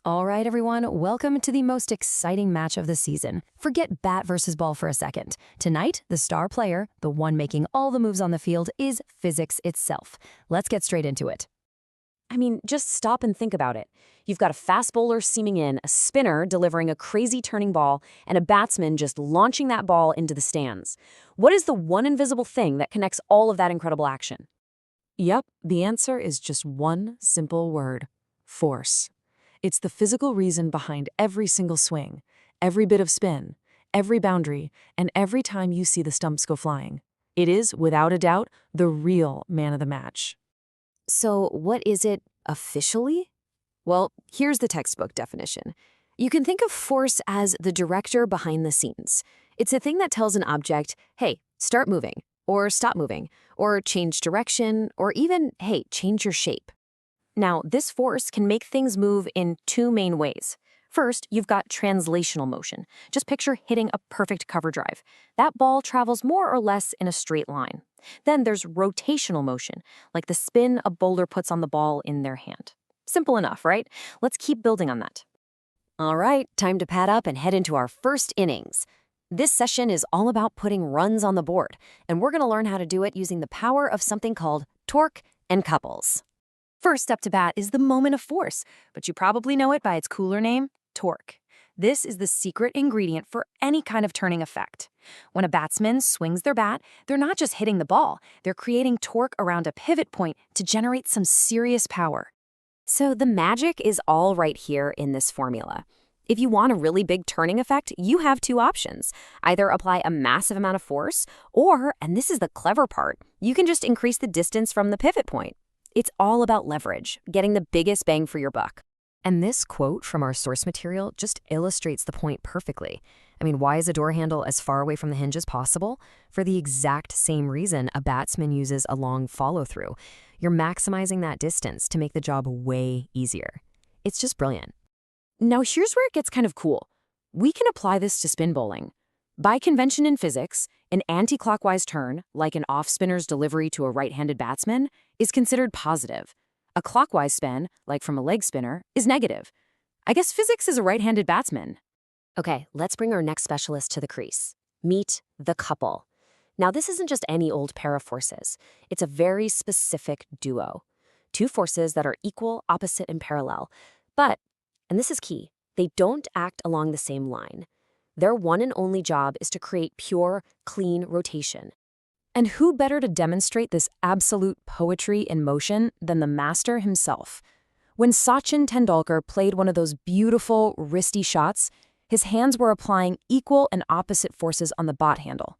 All right, everyone, welcome to the most exciting match of the season. Forget bat versus ball for a second. Tonight, the star player, the one making all the moves on the field, is physics itself. Let's get straight into it. I mean, just stop and think about it. You've got a fast bowler seaming in, a spinner delivering a crazy turning ball, and a batsman just launching that ball into the stands. What is the one invisible thing that connects all of that incredible action? Yep, the answer is just one simple word: force. It's the physical reason behind every single swing, every bit of spin, every boundary, and every time you see the stumps go flying. It is, without a doubt, the real man of the match. So what is it officially? Well, here's the textbook definition. You can think of force as the director behind the scenes. It's a thing that tells an object, hey, start moving, or stop moving, or change direction, or even, hey, change your shape. Now, this force can make things move in two main ways. First, you've got translational motion. Just picture hitting a perfect cover drive. That ball travels more or less in a straight line. Then there's rotational motion, like the spin a bowler puts on the ball in their hand. Simple enough, right? Let's keep building on that. All right, time to pad up and head into our first innings. This session is all about putting runs on the board, and we're going to learn how to do it using the power of something called torque and couples. First up to bat is the moment of force, but you probably know it by its cooler name, torque. This is the secret ingredient for any kind of turning effect. When a batsman swings their bat, they're not just hitting the ball, they're creating torque around a pivot point to generate some serious power. So the magic is all right here in this formula. If you want a really big turning effect, you have two options. Either apply a massive amount of force, or, and this is the clever part, you can just increase the distance from the pivot point. It's all about leverage, getting the biggest bang for your buck. And this quote from our source material just illustrates the point perfectly. I mean, why is a door handle as far away from the hinge as possible? For the exact same reason a batsman uses a long follow-through. You're maximizing that distance to make the job way easier. It's just brilliant. Now here's where it gets kind of cool. We can apply this to spin bowling. By convention in physics, an anti-clockwise turn, like an off-spinner's delivery to a right-handed batsman, is considered positive. A clockwise spin, like from a leg spinner, is negative. I guess physics is a right-handed batsman. Okay, let's bring our next specialist to the crease. Meet the couple. Now, this isn't just any old pair of forces. It's a very specific duo. Two forces that are equal, opposite, and parallel. But, and this is key, they don't act along the same line. Their one and only job is to create pure, clean rotation. And who better to demonstrate this absolute poetry in motion than the master himself? When Sachin Tendulkar played one of those beautiful, wristy shots, his hands were applying equal and opposite forces on the bat handle.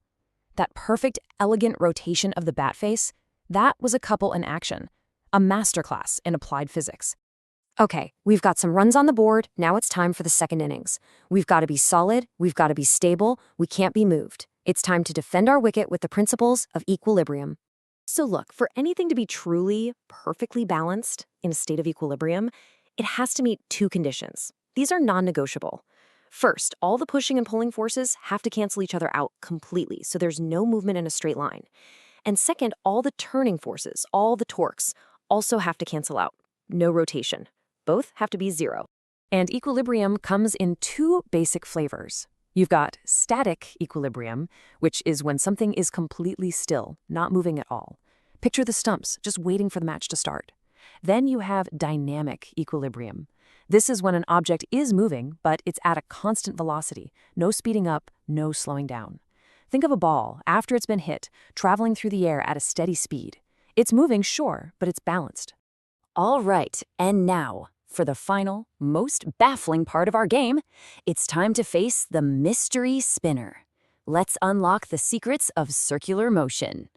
That perfect, elegant rotation of the bat face, that was a couple in action, a masterclass in applied physics. Okay, we've got some runs on the board, now it's time for the second innings. We've got to be solid, we've got to be stable, we can't be moved. It's time to defend our wicket with the principles of equilibrium. So look, for anything to be truly, perfectly balanced in a state of equilibrium, it has to meet two conditions. These are non-negotiable. First, all the pushing and pulling forces have to cancel each other out completely, so there's no movement in a straight line. And second, all the turning forces, all the torques, also have to cancel out. No rotation. Both have to be zero. And equilibrium comes in two basic flavors. You've got static equilibrium, which is when something is completely still, not moving at all. Picture the stumps, just waiting for the match to start. Then you have dynamic equilibrium. This is when an object is moving, but it's at a constant velocity. No speeding up, no slowing down. Think of a ball, after it's been hit, traveling through the air at a steady speed. It's moving, sure, but it's balanced. All right, and now, for the final, most baffling part of our game, it's time to face the mystery spinner. Let's unlock the secrets of circular motion.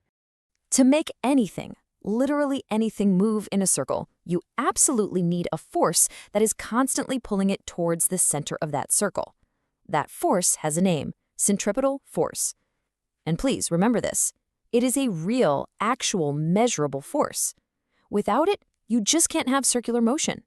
To make anything, literally anything, move in a circle, you absolutely need a force that is constantly pulling it towards the center of that circle. That force has a name, centripetal force. And please remember this, it is a real, actual, measurable force. Without it, you just can't have circular motion.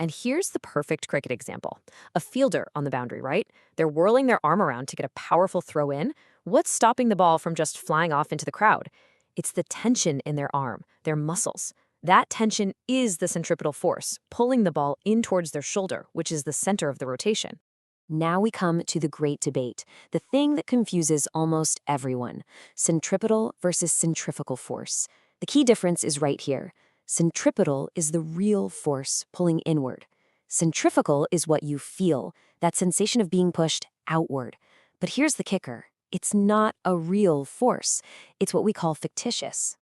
And here's the perfect cricket example. A fielder on the boundary, right? They're whirling their arm around to get a powerful throw in. What's stopping the ball from just flying off into the crowd? It's the tension in their arm, their muscles. That tension is the centripetal force, pulling the ball in towards their shoulder, which is the center of the rotation. Now we come to the great debate, the thing that confuses almost everyone: centripetal versus centrifugal force. The key difference is right here. Centripetal is the real force pulling inward. Centrifugal is what you feel, that sensation of being pushed outward. But here's the kicker. It's not a real force. It's what we call fictitious.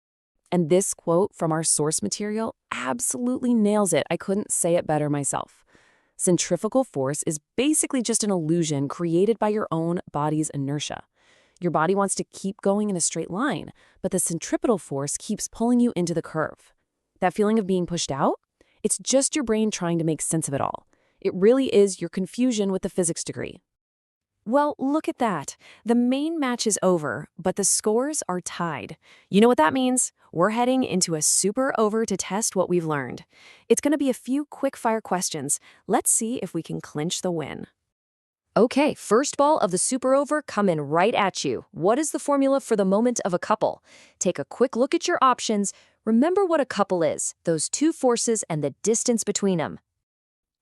And this quote from our source material absolutely nails it. I couldn't say it better myself. Centrifugal force is basically just an illusion created by your own body's inertia. Your body wants to keep going in a straight line, but the centripetal force keeps pulling you into the curve. That feeling of being pushed out? It's just your brain trying to make sense of it all. It really is your confusion with the physics degree. Well, look at that. The main match is over, but the scores are tied. You know what that means? We're heading into a super over to test what we've learned. It's going to be a few quick-fire questions. Let's see if we can clinch the win. Okay, first ball of the super over coming right at you. What is the formula for the moment of a couple? Take a quick look at your options. Remember what a couple is, those two forces and the distance between them.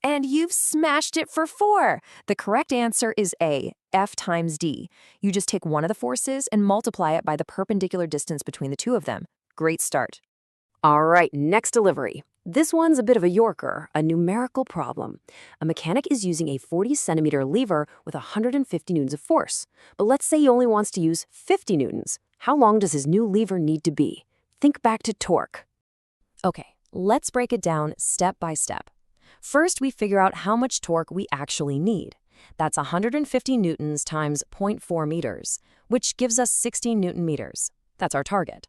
And you've smashed it for 4. The correct answer is A, F times D. You just take one of the forces and multiply it by the perpendicular distance between the two of them. Great start. All right, next delivery. This one's a bit of a yorker, a numerical problem. A mechanic is using a 40-centimeter lever with 150 newtons of force. But let's say he only wants to use 50 newtons. How long does his new lever need to be? Think back to torque. Okay, let's break it down step by step. First, we figure out how much torque we actually need. That's 150 newtons times 0.4 meters, which gives us 60 newton meters. That's our target.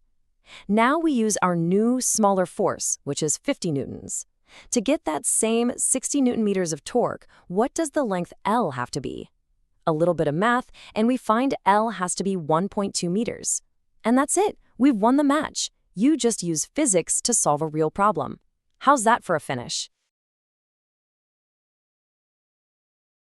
Now we use our new, smaller force, which is 50 newtons. To get that same 60 newton meters of torque, what does the length L have to be? A little bit of math, and we find L has to be 1.2 meters. And that's it. We've won the match. You just use physics to solve a real problem. How's that for a finish?